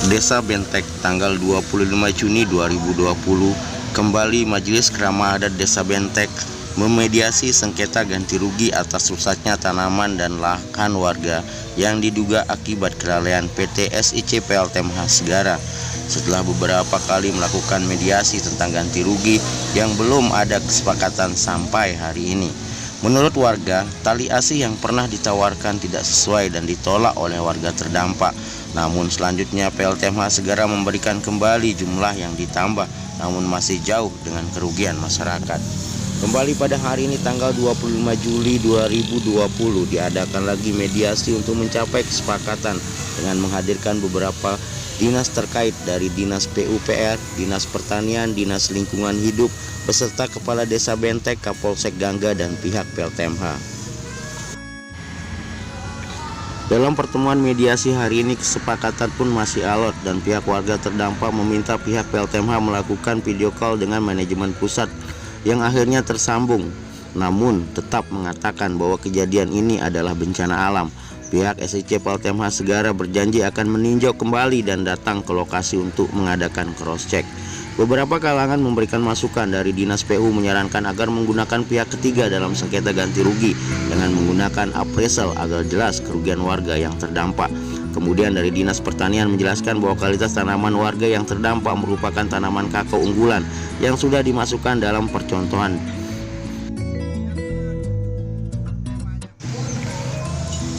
Desa Bentek tanggal 25 Juni 2020, kembali Majelis Keramah Adat Desa Bentek memediasi sengketa ganti rugi atas rusaknya tanaman dan lahan warga yang diduga akibat kelalaian PT SIC PLTMH Segara. Setelah beberapa kali melakukan mediasi tentang ganti rugi yang belum ada kesepakatan sampai hari ini. Menurut warga, tali asih yang pernah ditawarkan tidak sesuai dan ditolak oleh warga terdampak. Namun selanjutnya PLTMH Segara memberikan kembali jumlah yang ditambah, namun masih jauh dengan kerugian masyarakat. Kembali pada hari ini tanggal 25 Juli 2020 diadakan lagi mediasi untuk mencapai kesepakatan dengan menghadirkan beberapa dinas terkait dari Dinas PUPR, Dinas Pertanian, Dinas Lingkungan Hidup, beserta Kepala Desa Bentek, Kapolsek Gangga, dan pihak PLTMH. Dalam pertemuan mediasi hari ini kesepakatan pun masih alot dan pihak warga terdampak meminta pihak PLTMH melakukan video call dengan manajemen pusat yang akhirnya tersambung, namun tetap mengatakan bahwa kejadian ini adalah bencana alam. Pihak SIC PLTMH Segara berjanji akan meninjau kembali dan datang ke lokasi untuk mengadakan cross check. Beberapa kalangan memberikan masukan. Dari Dinas PU menyarankan agar menggunakan pihak ketiga dalam sengketa ganti rugi dengan menggunakan appraisal agar jelas kerugian warga yang terdampak. Kemudian dari Dinas Pertanian menjelaskan bahwa kualitas tanaman warga yang terdampak merupakan tanaman kakao unggulan yang sudah dimasukkan dalam percontohan.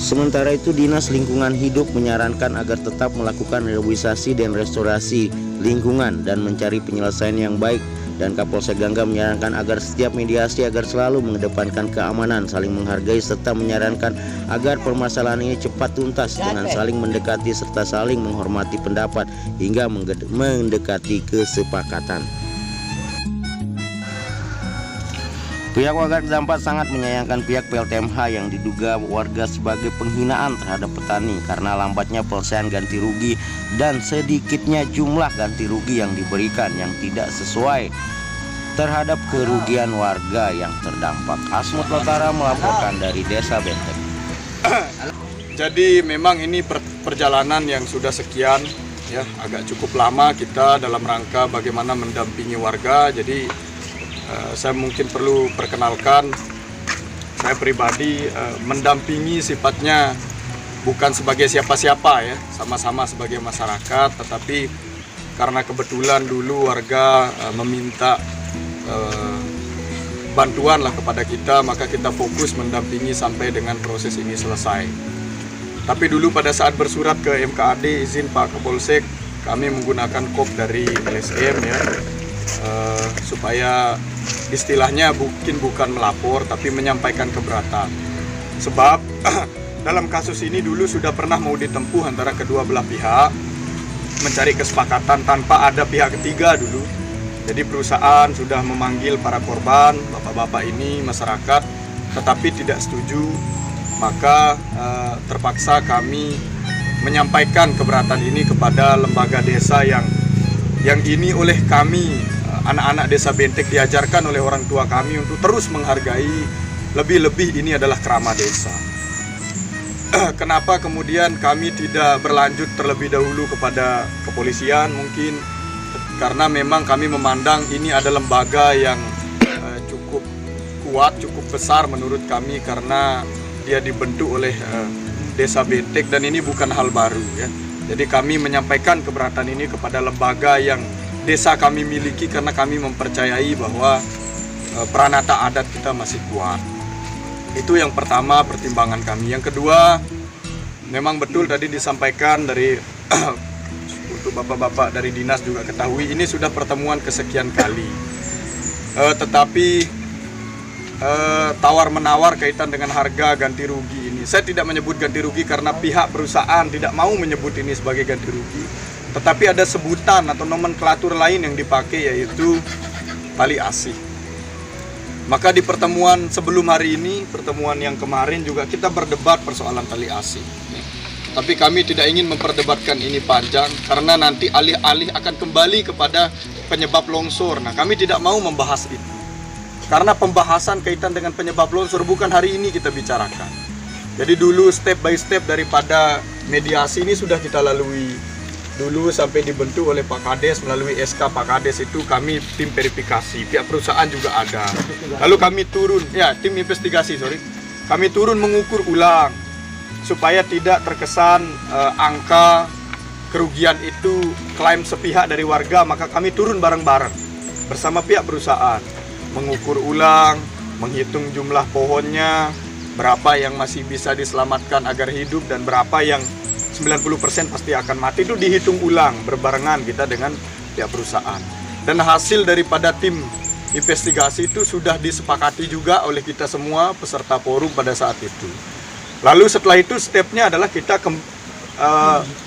Sementara itu Dinas Lingkungan Hidup menyarankan agar tetap melakukan rehabilitasi dan restorasi lingkungan dan mencari penyelesaian yang baik, dan Kapolsek Gangga menyarankan agar setiap mediasi agar selalu mengedepankan keamanan, saling menghargai, serta menyarankan agar permasalahan ini cepat tuntas dengan saling mendekati serta saling menghormati pendapat hingga mendekati kesepakatan. Pihak warga terdampak sangat menyayangkan pihak PLTMH yang diduga warga sebagai penghinaan terhadap petani karena lambatnya penyelesaian ganti rugi dan sedikitnya jumlah ganti rugi yang diberikan yang tidak sesuai terhadap kerugian warga yang terdampak. Asmut Lotara melaporkan dari Desa Bentek. Jadi memang ini perjalanan yang sudah sekian, ya, agak cukup lama kita dalam rangka bagaimana mendampingi warga. Jadi saya mungkin perlu perkenalkan, saya pribadi mendampingi sifatnya bukan sebagai siapa-siapa, ya, sama-sama sebagai masyarakat, tetapi karena kebetulan dulu warga meminta bantuan lah kepada kita, maka kita fokus mendampingi sampai dengan proses ini selesai. Tapi dulu pada saat bersurat ke MKAD izin Pak Kapolsek, kami menggunakan kop dari LSM, ya, supaya istilahnya mungkin bukan melapor tapi menyampaikan keberatan. Sebab dalam kasus ini dulu sudah pernah mau ditempuh antara kedua belah pihak mencari kesepakatan tanpa ada pihak ketiga dulu. Jadi perusahaan sudah memanggil para korban, bapak-bapak ini, masyarakat, tetapi tidak setuju. Maka terpaksa kami menyampaikan keberatan ini kepada lembaga desa yang ini oleh kami anak-anak Desa Bentek diajarkan oleh orang tua kami untuk terus menghargai, lebih-lebih ini adalah kerama desa. Kenapa kemudian kami tidak berlanjut terlebih dahulu kepada kepolisian? Mungkin karena memang kami memandang ini ada lembaga yang cukup kuat, cukup besar menurut kami, karena dia dibentuk oleh Desa Bentek dan ini bukan hal baru, ya. Jadi kami menyampaikan keberatan ini kepada lembaga yang desa kami miliki karena kami mempercayai bahwa peranata adat kita masih kuat. Itu yang pertama pertimbangan kami. Yang kedua, memang betul tadi disampaikan dari untuk bapak-bapak dari dinas juga ketahui, ini sudah pertemuan kesekian kali. Tetapi tawar-menawar kaitan dengan harga ganti rugi ini, saya tidak menyebut ganti rugi karena pihak perusahaan tidak mau menyebut ini sebagai ganti rugi. Tetapi ada sebutan atau nomenklatur lain yang dipakai, yaitu tali asih. Maka di pertemuan sebelum hari ini, pertemuan yang kemarin juga kita berdebat persoalan tali asih. Tapi kami tidak ingin memperdebatkan ini panjang karena nanti alih-alih akan kembali kepada penyebab longsor. Nah, kami tidak mau membahas itu. Karena pembahasan kaitan dengan penyebab longsor bukan hari ini kita bicarakan. Jadi dulu step by step daripada mediasi ini sudah kita lalui. dulu sampai dibentuk oleh Pak Kades melalui SK Pak Kades itu kami tim verifikasi, pihak perusahaan juga ada. Lalu kami turun, ya tim investigasi kami turun mengukur ulang supaya tidak terkesan angka kerugian itu klaim sepihak dari warga, maka kami turun bareng-bareng bersama pihak perusahaan mengukur ulang, menghitung jumlah pohonnya, berapa yang masih bisa diselamatkan agar hidup dan berapa yang 90% pasti akan mati, itu dihitung ulang berbarengan kita dengan pihak perusahaan. Dan hasil daripada tim investigasi itu sudah disepakati juga oleh kita semua peserta forum pada saat itu. Lalu setelah itu stepnya adalah kita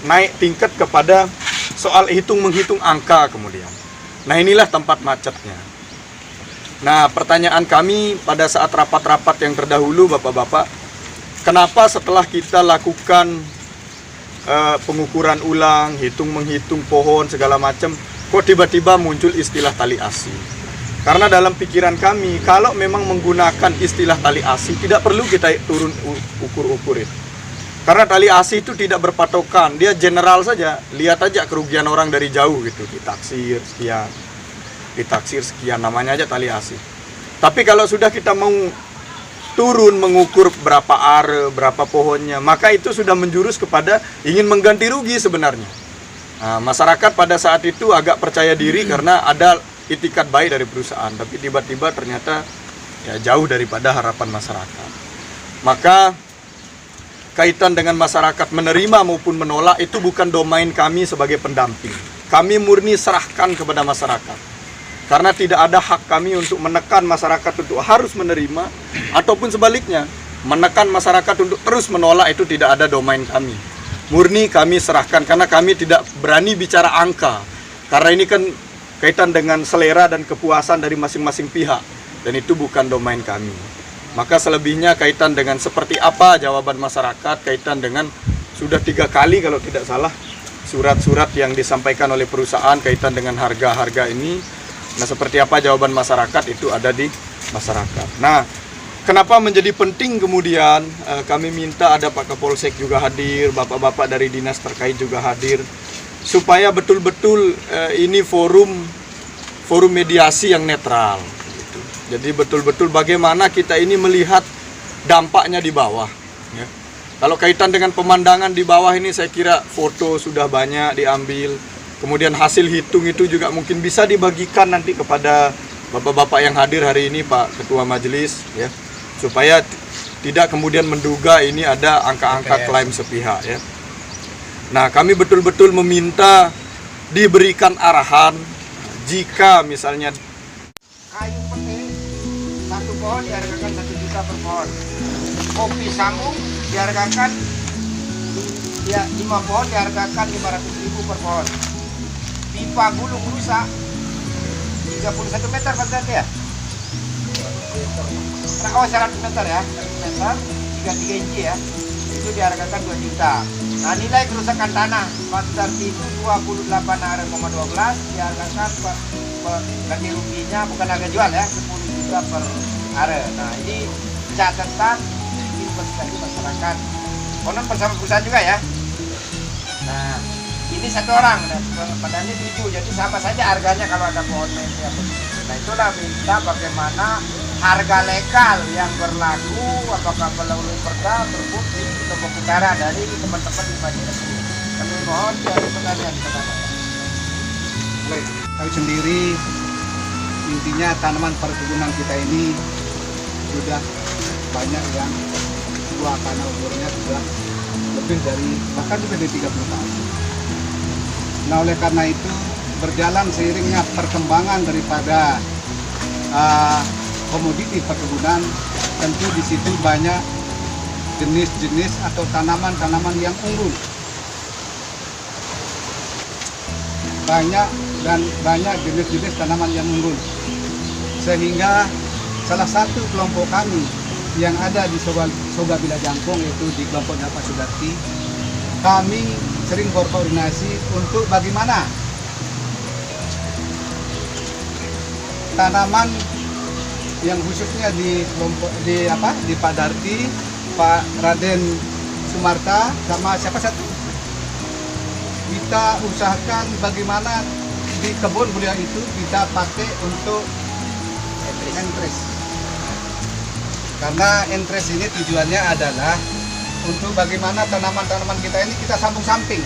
naik tingkat kepada soal menghitung angka kemudian. Nah inilah tempat macetnya. Nah pertanyaan kami pada saat rapat-rapat yang terdahulu Bapak-Bapak, kenapa setelah kita lakukan pengukuran ulang, menghitung pohon segala macam, kok tiba-tiba muncul istilah tali asi? Karena dalam pikiran kami, kalau memang menggunakan istilah tali asi, tidak perlu kita turun ukur-ukur itu. Karena tali asi itu tidak berpatokan, dia general saja. Lihat aja kerugian orang dari jauh gitu, ditaksir sekian, namanya aja tali asi. Tapi kalau sudah kita mau turun mengukur berapa are, berapa pohonnya, maka itu sudah menjurus kepada ingin mengganti rugi sebenarnya. Nah, masyarakat pada saat itu agak percaya diri karena ada itikat baik dari perusahaan, tapi tiba-tiba ternyata ya jauh daripada harapan masyarakat. Maka kaitan dengan masyarakat menerima maupun menolak itu bukan domain kami sebagai pendamping. Kami murni serahkan kepada masyarakat. Karena tidak ada hak kami untuk menekan masyarakat untuk harus menerima, ataupun sebaliknya, menekan masyarakat untuk terus menolak, itu tidak ada domain kami. Murni kami serahkan, karena kami tidak berani bicara angka. Karena ini kan kaitan dengan selera dan kepuasan dari masing-masing pihak, dan itu bukan domain kami. Maka selebihnya kaitan dengan seperti apa jawaban masyarakat, kaitan dengan sudah 3 kali kalau tidak salah, surat-surat yang disampaikan oleh perusahaan kaitan dengan harga-harga ini. Nah, seperti apa jawaban masyarakat itu ada di masyarakat. Nah, kenapa menjadi penting kemudian kami minta ada Pak Kapolsek juga hadir, bapak-bapak dari dinas terkait juga hadir, supaya betul-betul ini forum mediasi yang netral. Gitu. Jadi betul-betul bagaimana kita ini melihat dampaknya di bawah. Ya. Kalau kaitan dengan pemandangan di bawah ini, saya kira foto sudah banyak diambil. Kemudian hasil hitung itu juga mungkin bisa dibagikan nanti kepada bapak-bapak yang hadir hari ini, Pak Ketua Majelis, ya, supaya tidak kemudian menduga ini ada angka-angka klaim sepihak. Ya. Nah, kami betul-betul meminta diberikan arahan jika misalnya kayu pete 1 pohon dihargakan 1 juta per pohon, kopi sambung dihargakan 5 pohon dihargakan 500.000 per pohon. Pipa gulung rusak 31 meter berarti ya? Oh 100 meter ya, 100 meter 33 inci ya, itu dihargakan 2 juta. Nah nilai kerusakan tanah Masdarti itu 28,12 dihargakan ganti ruginya bukan harga jual ya, 10 juta per are. Nah ini catatan investasi masyarakat, konon bersama perusahaan juga ya. Nah ini 1 orang, padahal ini 7, jadi sama saja harganya kalau ada pohon media. Nah itulah minta bagaimana harga legal yang berlaku, apakah melalui perda, perbuk di Lombok Utara dari teman-teman di Majelis ini. Kami mohon dari pertanyaan pertama. Tahu sendiri, intinya tanaman perkebunan kita ini sudah banyak yang tua karena umurnya sudah lebih dari, bahkan lebih dari 30 tahun. Nah oleh karena itu berjalan seiringnya perkembangan daripada komoditi perkebunan, tentu di situ banyak jenis-jenis atau tanaman-tanaman yang unggul. Banyak jenis-jenis tanaman yang unggul. Sehingga salah satu kelompok kami yang ada di Soga Bila Jangkung, yaitu di kelompok Pak Sudarti, kami sering berkoordinasi untuk bagaimana tanaman yang khususnya di Pak Darti, Pak Raden Sumarta, sama siapa satu? kita usahakan bagaimana di kebun beliau itu kita pakai untuk entres. Karena entres ini tujuannya adalah untuk bagaimana tanaman-tanaman kita ini kita sambung samping.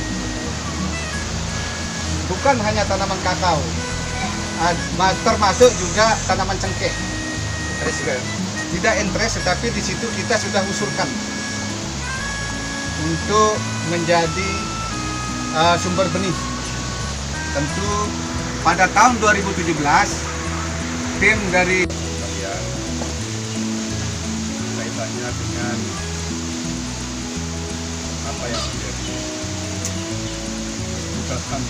Bukan hanya tanaman kakao, termasuk juga tanaman cengkeh. Tidak entres, tetapi di situ kita sudah usulkan untuk menjadi sumber benih. Tentu pada tahun 2017 tim dari kaitannya dengan apa yang menjadi tugasan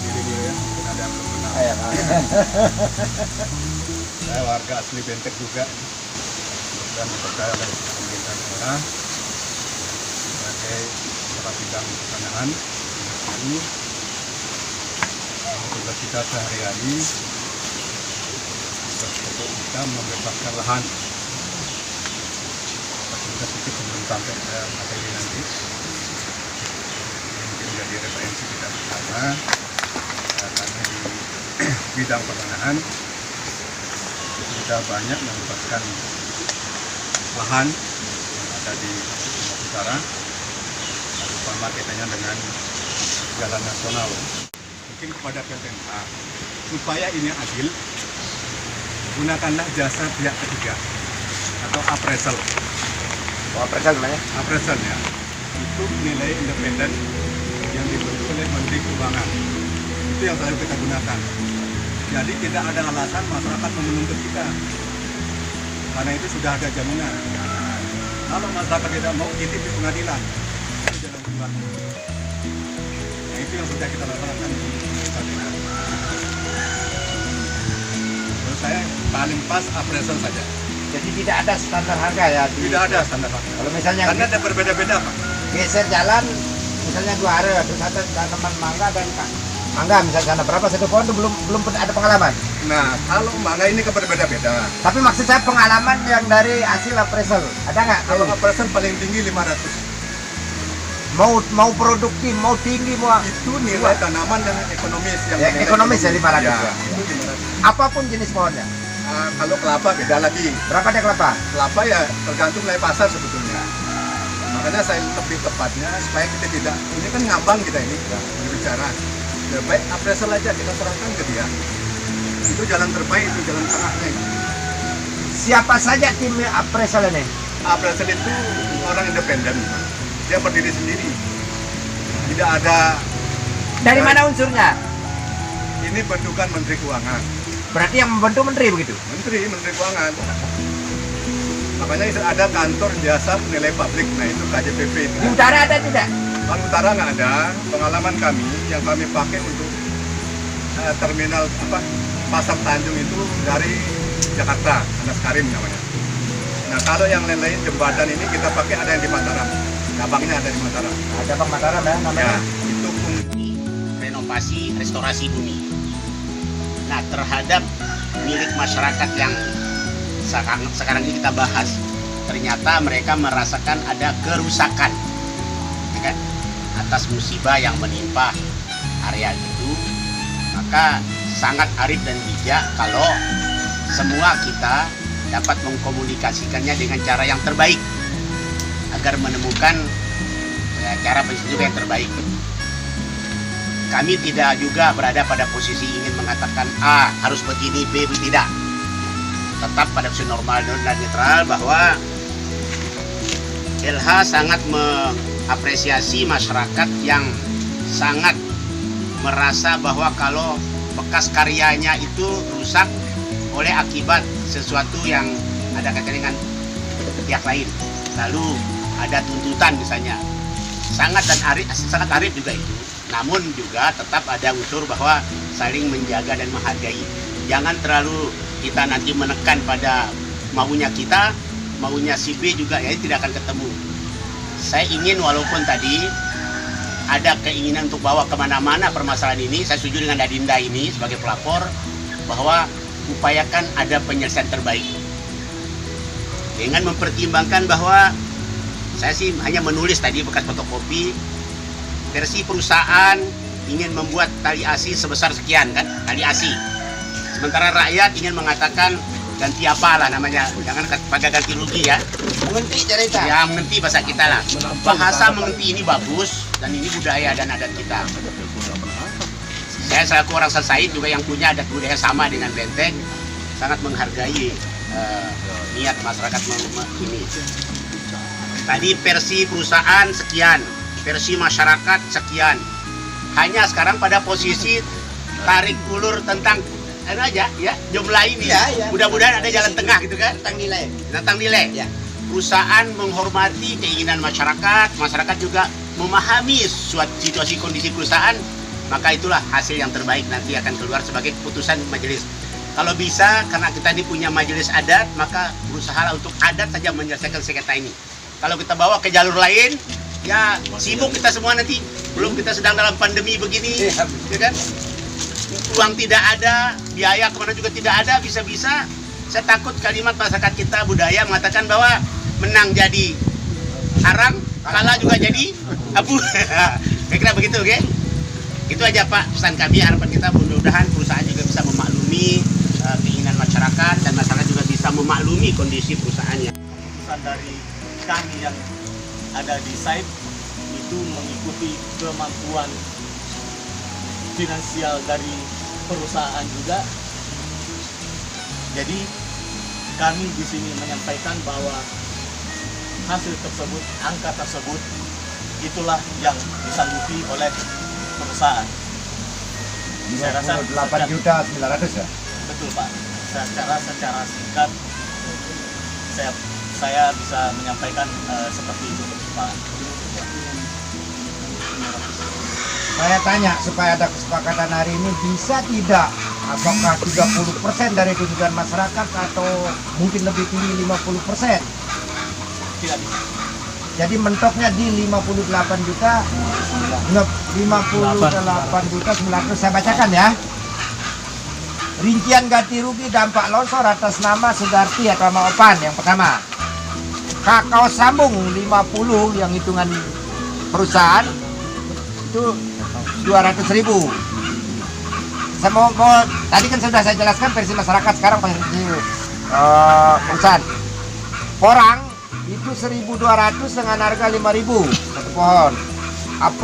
diri dia ya, mungkin ada yang belum kenal. Saya warga asli Bentek juga dan dipercaya oleh pemerintah daerah sebagai kepala bidang pertanahan. Ini tugas kita sehari-hari untuk kita membebaskan lahan. Kita sedikit sebelum sampai ke materi nanti, ini mungkin menjadi referensi kita bersama. Karena di bidang pertanahan sudah banyak membebaskan lahan yang ada di Sumatera Utara, terutama kaitannya dengan jalan nasional. Mungkin kepada PPMK, supaya ini adil, gunakanlah jasa pihak ketiga atau appraisal. Appraisal namanya? Appraisal ya, itu nilai independen yang dibentuk oleh Menteri Keuangan. Itu yang selalu kita gunakan. Jadi tidak ada alasan masyarakat menuntut kita, karena itu sudah ada jaminan. Kalau masyarakat tidak mau, kita di pengadilan, itu jalan keluar. Nah, itu yang sudah kita laksanakan di pengadilan. Menurut saya paling pas appraisal saja. Jadi tidak ada standar harga ya? Tidak ada standar harga. Kalau misalnya Karena ada berbeda-beda Pak. geser jalan, misalnya 2 hari, terus ada tanaman mangga dan mangga misalnya sana berapa satu pohon itu belum ada pengalaman. Nah, kalau mangga ini kan berbeda-beda. Tapi maksud saya pengalaman yang dari hasil appraisal ada nggak? Kalau appraisal paling tinggi 500. Mau produktif, mau tinggi, mau Itu nilai tanaman yang ekonomis yang ya, nilai ekonomis ya 500 Ya, ya. itu 500. Apapun jenis pohonnya. Kalau kelapa beda lagi. Berapa dia kelapa? Kelapa ya tergantung nilai pasar sebetulnya. Makanya saya lebih tepatnya supaya kita tidak, ini kan ngambang kita ini berbicara. Ya, baik appraisal aja kita serahkan ke dia. Itu jalan terbaik, itu jalan tengahnya. Siapa saja tim appraisal ini? Appraisal itu orang independen, dia berdiri sendiri. Tidak ada. Dari mana unsurnya? Ini bentukan Menteri Keuangan. Berarti yang membantu menteri begitu? Menteri Keuangan. Makanya itu ada kantor jasa penilai publik, nah itu KJPP itu. Di utara ada tidak? Kalau utara nggak ada. Pengalaman kami yang kami pakai untuk terminal Pasar Tanjung itu dari Jakarta, Anas Karim namanya. Nah kalau yang lain-lain jembatan ini kita pakai ada yang di Mataram, cabangnya ada di Mataram. Ada Bang Mataram ya namanya. Ya, itu renovasi restorasi bumi. Nah, terhadap milik masyarakat yang sekarang ini kita bahas, ternyata mereka merasakan ada kerusakan, ya kan? Atas musibah yang menimpa area itu. Maka sangat arif dan bijak kalau semua kita dapat mengkomunikasikannya dengan cara yang terbaik agar menemukan cara penyesuaian yang terbaik. Kami tidak juga berada pada posisi ingin mengatakan A harus begini, B tidak. Tetap pada posisi normal dan netral bahwa LH sangat mengapresiasi masyarakat yang sangat merasa bahwa kalau bekas karyanya itu rusak oleh akibat sesuatu yang ada kaitan dengan pihak lain. Lalu ada tuntutan misalnya. Sangat arif juga itu. Namun juga tetap ada unsur bahwa saling menjaga dan menghargai. Jangan terlalu kita nanti menekan pada maunya kita, maunya si B juga ya tidak akan ketemu. Saya ingin walaupun tadi ada keinginan untuk bawa kemana-mana permasalahan ini, saya setuju dengan Dadinda ini sebagai pelapor bahwa upayakan ada penyelesaian terbaik dengan mempertimbangkan bahwa Saya sih hanya menulis tadi bekas fotokopi. Versi perusahaan ingin membuat tali asi sebesar sekian kan, tali asi. Sementara rakyat ingin mengatakan ganti apalah namanya, jangan pakai ganti rugi ya. Mengerti cerita. Ya mengerti bahasa kita lah. Bahasa mengerti ini bagus dan ini budaya dan adat kita. Saya selaku orang Sasaid juga yang punya adat budaya sama dengan Benteng, sangat menghargai niat masyarakat ini. Tadi versi perusahaan sekian, versi masyarakat sekian. Hanya sekarang pada posisi tarik ulur tentang aja ya jumlah ini. Ya. Mudah-mudahan ada jalan tengah gitu kan. Tentang nilai. Ya. Perusahaan menghormati keinginan masyarakat, masyarakat juga memahami suatu situasi kondisi perusahaan, maka itulah hasil yang terbaik nanti akan keluar sebagai keputusan majelis. Kalau bisa, karena kita ini punya majelis adat, maka berusahalah untuk adat saja menyelesaikan sengketa ini. Kalau kita bawa ke jalur lain, ya sibuk kita semua nanti. Belum kita sedang dalam pandemi begini, ya kan? Uang tidak ada, biaya kemana juga tidak ada, bisa-bisa saya takut kalimat masyarakat kita budaya mengatakan bahwa menang jadi arang, kalah juga jadi abu. Kira-kira begitu, oke? Itu aja Pak pesan kami, harapan kita mudah-mudahan perusahaan juga bisa memaklumi keinginan masyarakat dan masyarakat juga bisa memaklumi kondisi perusahaannya. Pesan dari kami yang ada di site itu mengikuti kemampuan finansial dari perusahaan juga. Jadi kami di sini menyampaikan bahwa hasil tersebut, angka tersebut itulah yang disanggupi oleh perusahaan. Saya rasa 8.900.000 ya? betul Pak. Secara singkat saya bisa menyampaikan seperti itu Pak. Saya tanya supaya ada kesepakatan hari ini, bisa tidak? Apakah 30% dari tuntutan masyarakat atau mungkin lebih tinggi 50%? Tidak bisa. Jadi mentoknya di 58 juta 900. Saya bacakan ya. Rincian ganti rugi dampak longsor atas nama Sudarti atau nama Opan yang pertama. Kakao sambung 50 yang hitungan perusahaan itu 200.000. Saya mau tadi kan sudah saya jelaskan versi masyarakat, sekarang versi perusahaan. Orang itu 1.200 dengan harga 5.000 satu pohon.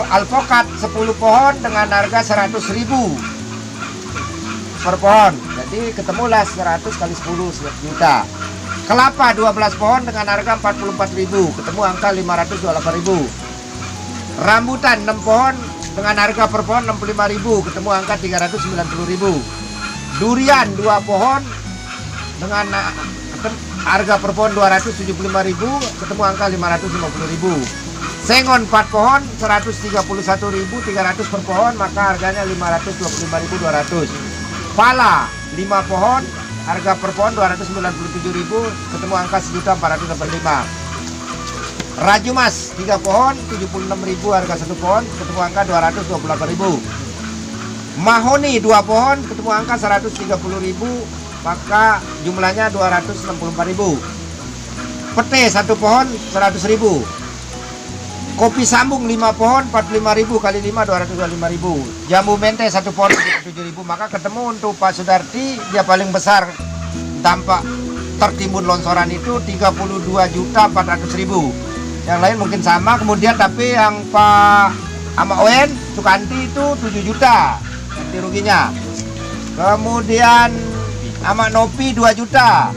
Alpokat 10 pohon dengan harga 100.000 per pohon. Jadi ketemulah 100 kali 10 juta. Kelapa 12 pohon dengan harga 44.000, ketemu angka 528.000. Rambutan 6 pohon dengan harga per pohon 65.000, ketemu angka 390.000. Durian 2 pohon dengan harga per pohon 275.000, ketemu angka 550.000. Sengon 4 pohon 131.300 per pohon, maka harganya 525.200. Pala 5 pohon harga per pohon 297.000, ketemu angka 1.485. Raju Mas 3 pohon 76.000 harga 1 pohon, ketemu angka 228.000. Mahoni 2 pohon ketemu angka 130.000, maka jumlahnya 264.000. Pete 1 pohon 100.000. Kopi sambung 5 pohon 45.000 kali 5 225.000. Jambu mente 1 pohon 7.000, maka ketemu untuk Pak Sudarti dia paling besar dampak tertimbun longsoran itu 32.400.000. Yang lain mungkin sama, kemudian tapi yang Pak Ama Owen Sukanti itu 7 juta ganti ruginya. Kemudian Ama Nopi 2 juta.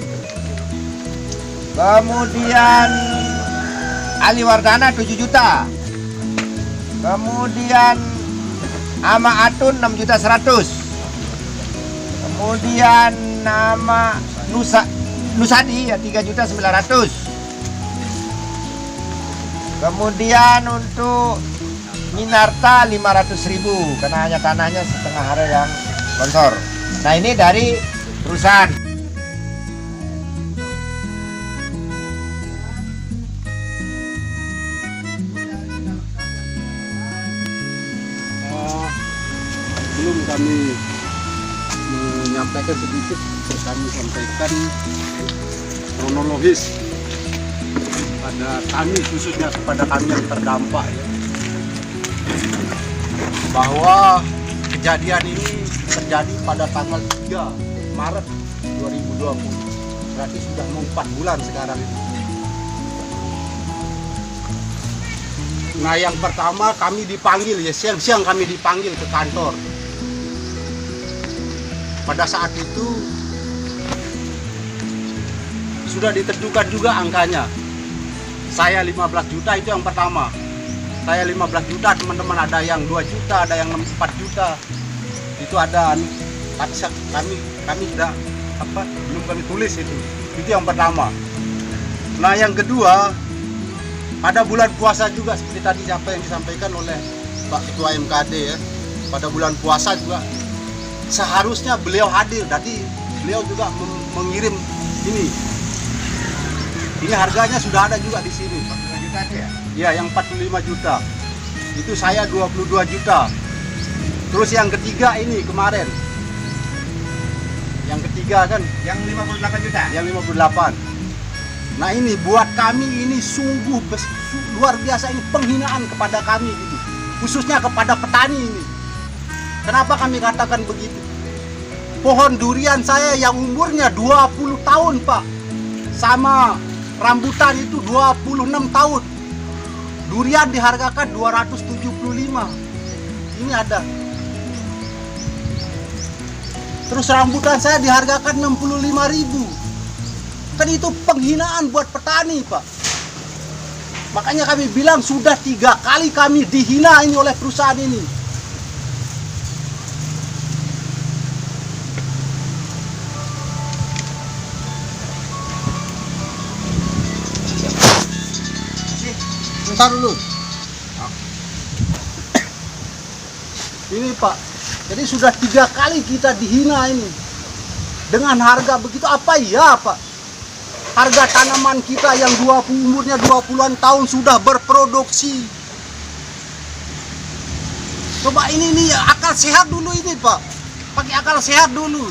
Kemudian Ali Wardana 7 juta. Kemudian Ama Atun 6.100.000. Kemudian nama Nusadi ya 3.900.000. Kemudian untuk Minarta 500.000 karena hanya tanahnya setengah area yang longsor. Nah ini dari perusahaan. Sebelum kami menyampaikan sedikit, kami sampaikan kronologis kepada kami, khususnya kepada kami yang terdampak ya, bahwa kejadian ini terjadi pada tanggal 3 Maret 2020. Berarti sudah mau 4 bulan sekarang ini. Nah, yang pertama kami dipanggil ya, siang-siang kami dipanggil ke kantor. Pada saat itu sudah ditentukan juga angkanya. Saya 15 juta itu yang pertama. Saya 15 juta, teman-teman ada yang 2 juta, ada yang 4 juta. Itu ada, kami sudah belum kami tulis itu. Itu yang pertama. Nah, yang kedua, pada bulan puasa juga seperti tadi apa yang disampaikan oleh Pak Ketua MKD ya. Pada bulan puasa juga seharusnya beliau hadir. Jadi beliau juga mengirim ini. Ini harganya sudah ada juga di sini, Pak. 2 juta itu ya? Ya, yang 45 juta. Itu saya 22 juta. Terus yang ketiga ini kemarin. Yang ketiga kan Yang 58 juta? yang 58. Nah, ini buat kami ini sungguh luar biasa, ini penghinaan kepada kami gitu. Khususnya kepada petani ini. Kenapa kami katakan begitu? Pohon durian saya yang umurnya 20 tahun, Pak. Sama rambutan itu 26 tahun. Durian dihargakan 275. Ini ada. Terus rambutan saya dihargakan 65.000. Kan itu penghinaan buat petani, Pak. Makanya kami bilang sudah 3 kali kami dihina ini oleh perusahaan ini. Bentar dulu. Ini Pak, jadi sudah 3 kali kita dihina ini. Dengan harga begitu, apa ya Pak? Harga tanaman kita yang umurnya 20-an tahun sudah berproduksi. Coba ini akal sehat dulu ini Pak. Pakai akal sehat dulu.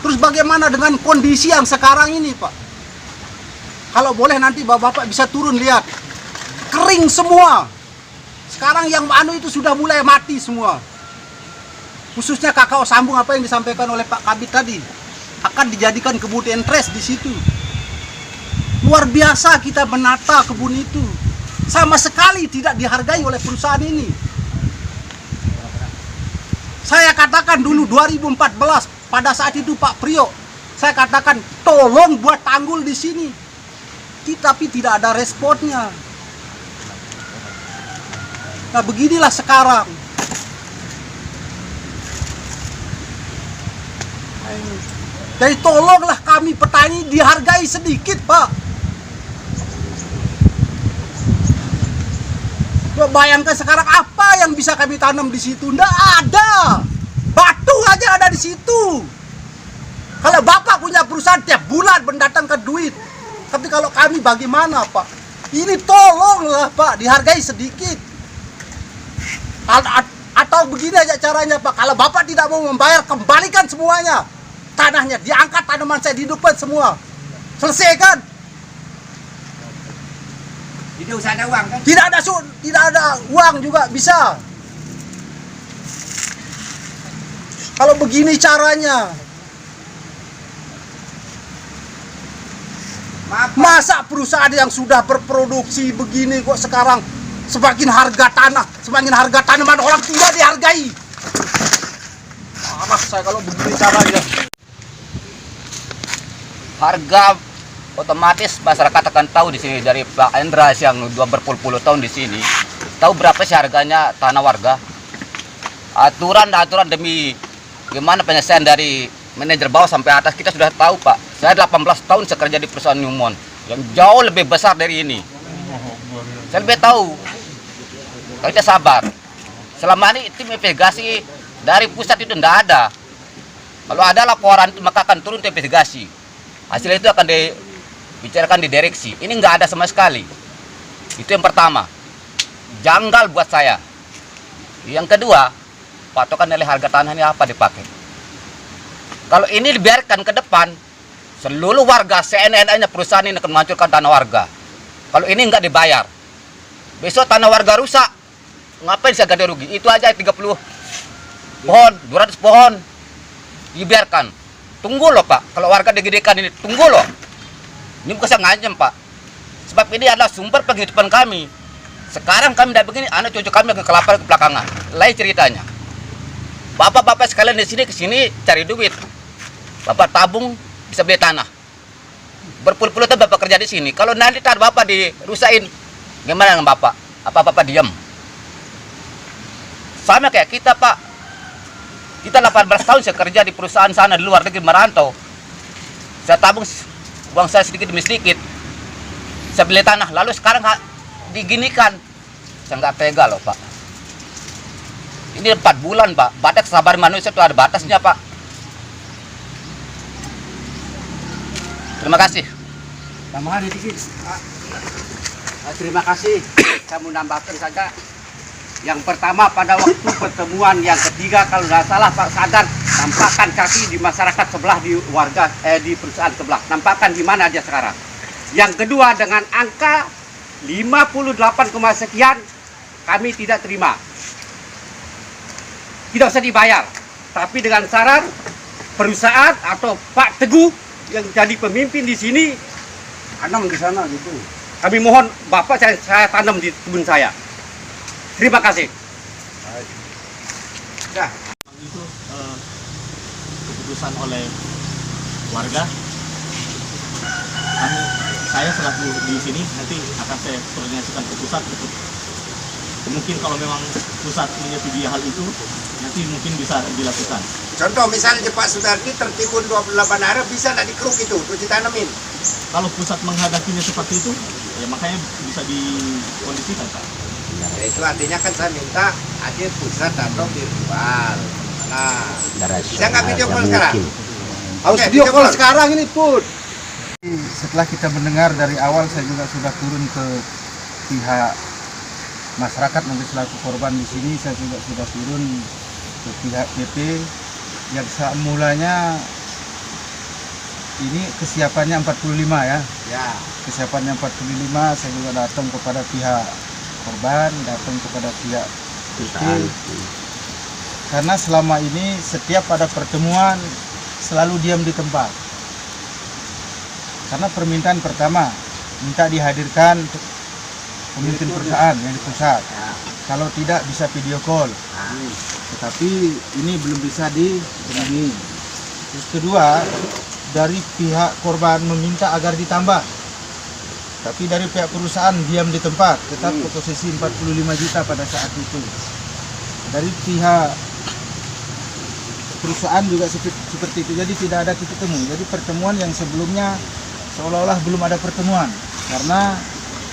Terus bagaimana dengan kondisi yang sekarang ini Pak? Kalau boleh nanti Bapak-bapak bisa turun lihat. Kering semua. Sekarang yang itu sudah mulai mati semua. Khususnya kakao sambung apa yang disampaikan oleh Pak Kabid tadi. Akan dijadikan kebun interest di situ. Luar biasa kita menata kebun itu. Sama sekali tidak dihargai oleh perusahaan ini. Saya katakan dulu 2014 pada saat itu Pak Priyo, saya katakan tolong buat tanggul di sini. Tapi tidak ada responnya. Nah, beginilah sekarang. Jadi tolonglah kami petani dihargai sedikit, Pak. Bayangkan sekarang apa yang bisa kami tanam di situ? Nggak ada. Batu aja ada di situ. Kalau Bapak punya perusahaan tiap bulan mendatangkan duit. Tapi kalau kami bagaimana, Pak? Ini tolonglah, Pak, dihargai sedikit. Atau begini aja caranya, Pak. Kalau Bapak tidak mau membayar, kembalikan semuanya. Tanahnya diangkat, tanaman saya dihidupkan semua. Selesai kan? Tidak usah ada uang kan? Tidak ada uang juga bisa. Kalau begini caranya. Maaf, Pak. Masa perusahaan yang sudah berproduksi begini kok sekarang semakin harga tanah, semakin harga tanaman orang tidak dihargai. Marah saya kalau begini caranya. Harga otomatis masyarakat akan tahu di sini dari Pak Endra yang udah berpuluh-puluh tahun di sini. Tahu berapa sih harganya tanah warga? Aturan demi gimana penyelesaian dari manajer bawah sampai atas kita sudah tahu, Pak. Saya 18 tahun kerja di perusahaan Newmont yang jauh lebih besar dari ini. Saya lebih tahu. Kalau kita sabar. Selama ini tim investigasi dari pusat itu tidak ada. Kalau ada laporan itu maka akan turun tim investigasi. Hasil itu akan dibicarakan di direksi. Ini nggak ada sama sekali. Itu yang pertama. Janggal buat saya. Yang kedua, patokan nilai harga tanah ini apa dipakai? Kalau ini dibiarkan ke depan, seluruh warga CNN-nya perusahaan ini akan menghancurkan tanah warga. Kalau ini nggak dibayar, besok tanah warga rusak, ngapain saya ganti rugi? Itu aja 30 pohon, 200 pohon, dibiarkan. Tunggu loh Pak, kalau warga digedekan ini, tunggu loh. Ini bukan saya ngancam Pak, sebab ini adalah sumber penghidupan kami. Sekarang kami tidak begini, anak cucu kami akan kelaparan ke belakangan. Lain ceritanya. Bapak-bapak sekalian di sini kesini cari duit. Bapak tabung bisa beli tanah. Berpuluh-puluh tahun Bapak kerja di sini. Kalau nanti tanah Bapak dirusain, gimana dengan Bapak? Apa Bapak diam? Sama kayak kita Pak. Kita 18 tahun saya kerja di perusahaan sana di luar negeri merantau. Saya tabung uang saya sedikit demi sedikit. Saya beli tanah, lalu sekarang diginikan. Saya nggak tega loh Pak. Ini 4 bulan Pak, batas kesabaran manusia itu ada batasnya Pak. Terima kasih. Tambahan dikit. Terima kasih. Saya mau nambahkan saja. Yang pertama pada waktu pertemuan yang ketiga kalau nggak salah Pak Sadar nampakkan kaki di masyarakat sebelah di warga di perusahaan sebelah. Nampakkan di mana aja sekarang. Yang kedua dengan angka 58, sekian kami tidak terima. Tidak usah dibayar. Tapi dengan syarat perusahaan atau Pak Teguh yang jadi pemimpin di sini tanam di sana gitu. Kami mohon Bapak saya tanam di kebun saya. Terima kasih. Nah, itu keputusan oleh warga. Saya selaku di sini nanti akan saya koordinasikan ke pusat untuk mungkin kalau memang pusat menyetujui hal itu nanti mungkin bisa dilakukan. Contoh misalnya Pak Sudarti tertimbun 28 area bisa nggak dikeruk itu untuk ditanamin? Kalau pusat menghadapinya seperti itu, ya makanya bisa dikondisikan Pak. Ya, itu artinya kan saya minta hadir pusat atau virtual. Nah, bisa nggak video call sekarang? Harus video call sekarang ini pun. Setelah kita mendengar dari awal, saya juga sudah turun ke pihak masyarakat nanti selaku korban di sini. Saya juga sudah turun ke pihak PP yang semulanya ini kesiapannya 45 ya. Ya. Kesiapannya 45, saya juga datang kepada pihak korban, datang kepada pihak PT. Karena selama ini setiap ada pertemuan selalu diam di tempat. Karena permintaan pertama minta dihadirkan pemimpin perusahaan yang di pusat. Kalau tidak bisa video call. Tetapi ini belum bisa dipenuhi. Terus kedua, dari pihak korban meminta agar ditambah. Tapi dari pihak perusahaan diam di tempat, tetap ke posisi 45 juta pada saat itu. Dari pihak perusahaan juga seperti itu, jadi tidak ada titik temu. Jadi pertemuan yang sebelumnya seolah-olah belum ada pertemuan, karena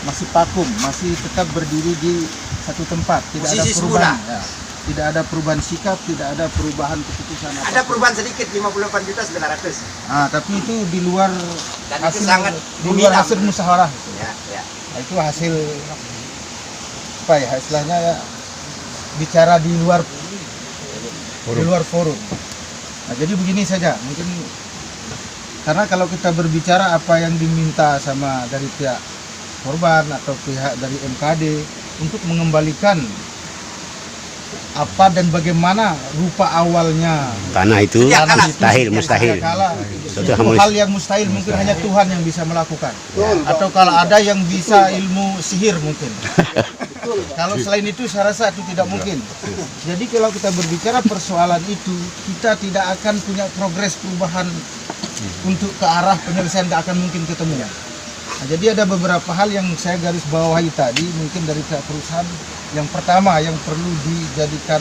masih vakum, masih tetap berdiri di satu tempat, tidak ada perubahan. Ya. Tidak ada perubahan sikap, tidak ada perubahan keputusan. Ada perubahan sedikit 58 juta 900. Tapi itu di luar Dan hasil, itu sangat di luar hasil musyawarah. Ya, ya. Nah, itu hasil apa ya istilahnya ya, bicara di luar forum. Nah, jadi begini saja mungkin, karena kalau kita berbicara apa yang diminta sama dari pihak korban atau pihak dari MKD untuk mengembalikan apa dan bagaimana rupa awalnya Tanah itu Ya, kalah. mustahil. Itu hal yang mustahil, mungkin hanya Tuhan yang bisa melakukan. Atau kalau ada yang bisa ilmu sihir mungkin. Kalau selain itu saya rasa itu tidak mungkin. Jadi kalau kita berbicara persoalan itu, kita tidak akan punya progres perubahan untuk ke arah penyelesaian, tidak akan mungkin ketemu. Nah, jadi ada beberapa hal yang saya garis bawahi tadi, mungkin dari pihak perusahaan. Yang pertama yang perlu dijadikan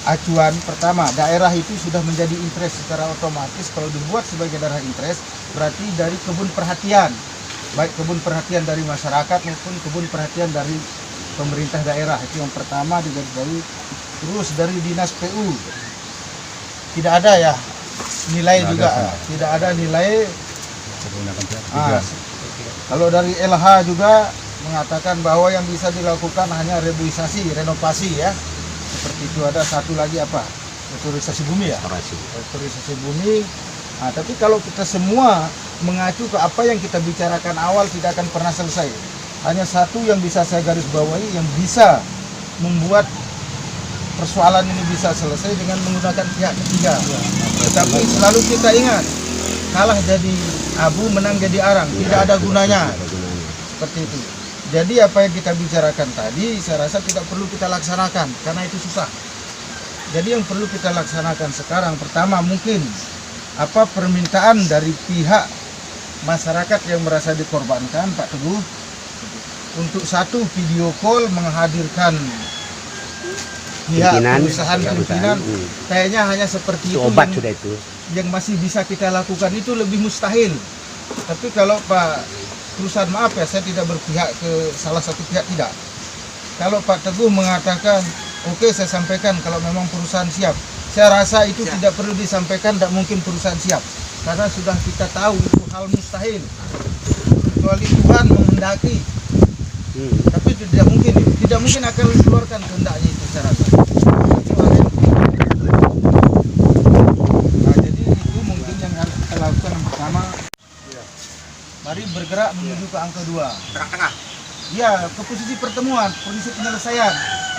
acuan, pertama daerah itu sudah menjadi interest secara otomatis. Kalau dibuat sebagai daerah interest, berarti dari kebun perhatian, baik kebun perhatian dari masyarakat maupun kebun perhatian dari pemerintah daerah. Itu yang pertama digarisbawahi. Terus dari dinas PU tidak ada ya nilai juga, tidak ada nilai. Kalau dari LH juga mengatakan bahwa yang bisa dilakukan hanya reboisasi, renovasi ya. Seperti itu. Ada satu lagi apa? Otorisasi bumi ya. Otorisasi bumi. Nah, tapi kalau kita semua mengacu ke apa yang kita bicarakan awal tidak akan pernah selesai. Hanya satu yang bisa saya garis bawahi, yang bisa membuat persoalan ini bisa selesai dengan menggunakan pihak ketiga. Tetapi selalu kita ingat, kalah jadi abu, menang jadi arang, tidak ada gunanya. Seperti itu. Jadi apa yang kita bicarakan tadi, saya rasa tidak perlu kita laksanakan, karena itu susah. Jadi yang perlu kita laksanakan sekarang, pertama mungkin apa permintaan dari pihak masyarakat yang merasa dikorbankan, Pak Teguh, untuk satu video call menghadirkan pihak perusahaan pimpinan, kayaknya hanya seperti itu yang masih bisa kita lakukan, itu lebih mustahil. Tapi kalau Pak perusahaan, maaf ya, saya tidak berpihak ke salah satu pihak, tidak. Kalau Pak Teguh mengatakan, oke, saya sampaikan kalau memang perusahaan siap, saya rasa itu tidak perlu disampaikan, tidak mungkin perusahaan siap, karena sudah kita tahu itu hal mustahil, kecuali Tuhan menghendaki. Tapi tidak mungkin akan dikeluarkan kehendaknya itu, saya rasa. Nah, jadi itu mungkin yang harus kita lakukan. Yang pertama, mari bergerak menuju ke angka 2. Tengah-tengah. Ya, ke posisi pertemuan, posisi penyelesaian.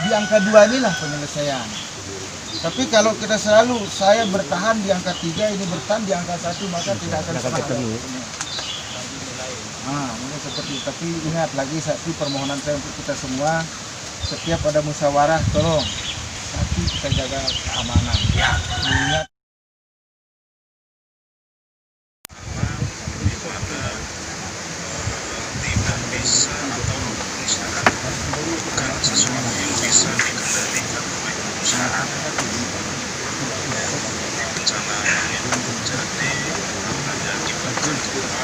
Di angka 2 inilah penyelesaian. Tapi kalau kita selalu, saya bertahan di angka 3, ini bertahan di angka 1, maka tidak akan ketemu. Nah, mungkin seperti itu. Tapi ingat lagi, satu permohonan saya untuk kita semua, setiap ada musyawarah, tolong satu, kita jaga keamanan. Ya. Ingat. Tidak bisa atau masyarakat bukan sesuatu yang bisa dikendalikan oleh perusahaan. Bencana yang terjadi hanya akibatkan kita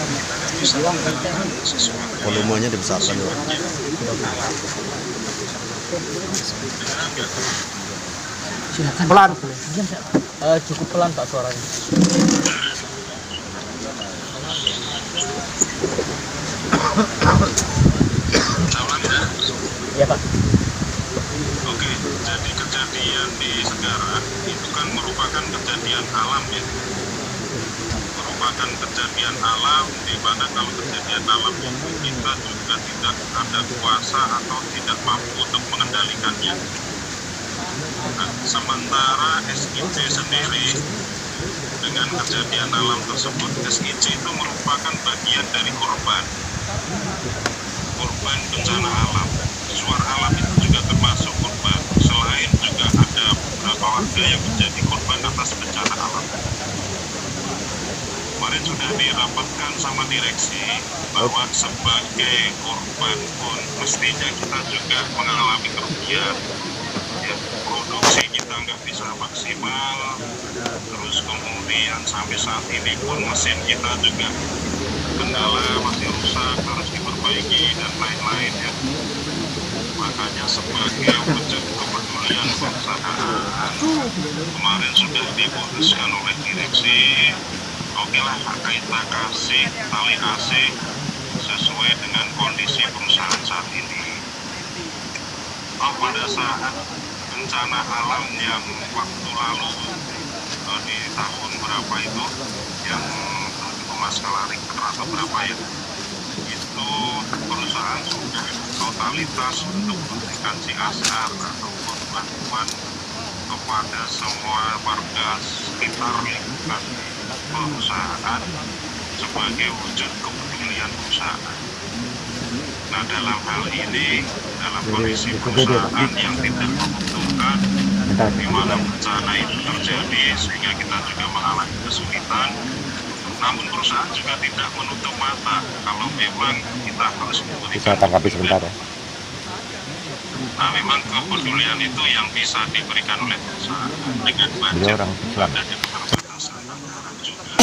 tidak bisa melakukan sesuatu Volumenya dibesarkan dulu. Pelan. Cukup pelan Pak suaranya. Ya Pak. Oke, jadi kejadian di Segara itu kan merupakan kejadian alam ya. Merupakan kejadian alam, di mana kalau kejadian alam itu kita juga tidak ada kuasa atau tidak mampu untuk mengendalikannya. Nah, sementara SIC sendiri dengan kejadian alam tersebut, SIC itu merupakan bagian dari korban bencana alam. Suara alam itu juga termasuk korban, selain juga ada beberapa warga yang menjadi korban atas bencana alam. Kemarin sudah dirapatkan sama direksi bahwa sebagai korban pun mestinya kita juga mengalami kerugian. Ya, produksi kita nggak bisa maksimal, terus kemudian sampai saat ini pun mesin kita juga kendala, masih rusak, harus diperbaiki dan lain-lain ya. Makanya sebagai wujud kepedulian perusahaan, kemarin sudah diputuskan oleh direksi, oke lah kita kasih tali AC sesuai dengan kondisi perusahaan saat ini. Pada saat bencana alam yang waktu lalu di tahun berapa itu, yang skala Richter atau berapa ya, itu perusahaan sudah totalitas untuk memberikan CSR ataupun bantuan kepada semua warga sekitar lingkungan perusahaan sebagai wujud kepedulian perusahaan. Nah, dalam hal ini, dalam kondisi perusahaan yang tidak menguntungkan, di mana bencana itu terjadi sehingga kita juga mengalami kesulitan, namun perusahaan juga tidak menutup mata kalau memang kita harus memberikan sebentar ya. Nah, memang kepedulian itu yang bisa diberikan oleh perusahaan dengan budget ada di keterbatasan anggaran juga,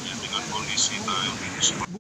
ya, dengan kondisi tahun ini.